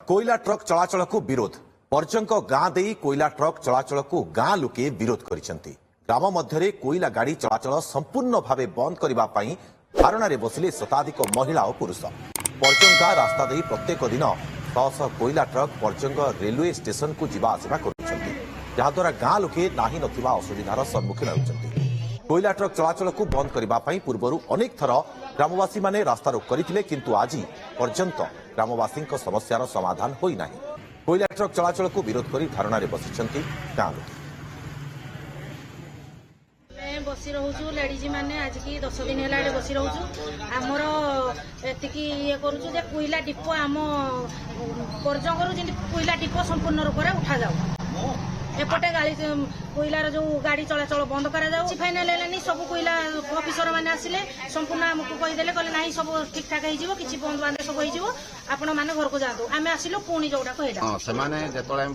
कोयला ट्रक चलाचल को विरोध पर्यंक गां दे कोयला ट्रक चलाचल को गां लोके विरोध करिसेंती। ग्राम मध्य कोयला गाड़ी चलाचल संपूर्ण भाव बंद करने धारणा बसिले शताधिक महिला और पुरुष। पर्यंका रास्ता दे प्रत्येक दिन शह शह कोयला ट्रक पर्यंक रेलवे स्टेशन को जीवा आसिबा करुछंती, जहाद्वारा गां लोके नाही नथिबा असुविधार सम्मुखीन होउछंती। कोयला ट्रक चलाचल को बंद करने पूर्व अनेक थर ग्रामवासी माने रास्ता रोक करथिले, किंतु आज पर्यंत ग्रामवासी समस्यार समाधान होई नाही। कोयला ट्रक चलाचल को विरोध करी धारणा बसिछंती गां लोके। बसी रोचु लेडीज मैंने आज की 10 दिन है बसी रोचु आमर एतिकी ये करूँ कोयला डिपो आम पर्यंकर कोयला डिपो संपूर्ण रूप से उठा जाऊ। एपटे गाड़ी कोयलार जो गाड़ी चलाचल बंद करा फाइनाल है सब कोयला अफिसर मैंने आसिले संपूर्ण आमको कहीदेले कहले ना सब ठीक ठाक हो किसी बंद बांध सब हो आपण मैंने घर को जातु आम आसिलु पुणी जोटा कहला से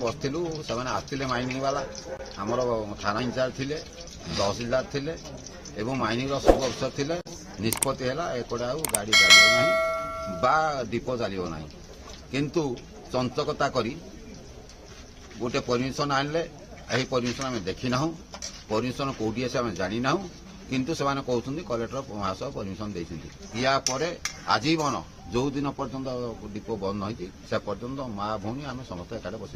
बसलु से आसते माइनिंग वाला आमर थाना इंचार्ज थे तहसिलदार थे एवं माइनिंग सब अफिसर थे। निष्पत्ति है एपटे आ गाड़ी चलो ना बा डिपो चलो ना किंतु चंचकता करी गोटे परमिशन आनले यही परमिशन आम देखी ना परमिशन कौटी आम जानी ना किंतु से कहते कलेक्टर महाशय परमिशन देती या आजीवन जो दिन पर्यंत डिपो बंद होती से पर्यंत माँ भौणी आम समस्त एकाठे बस।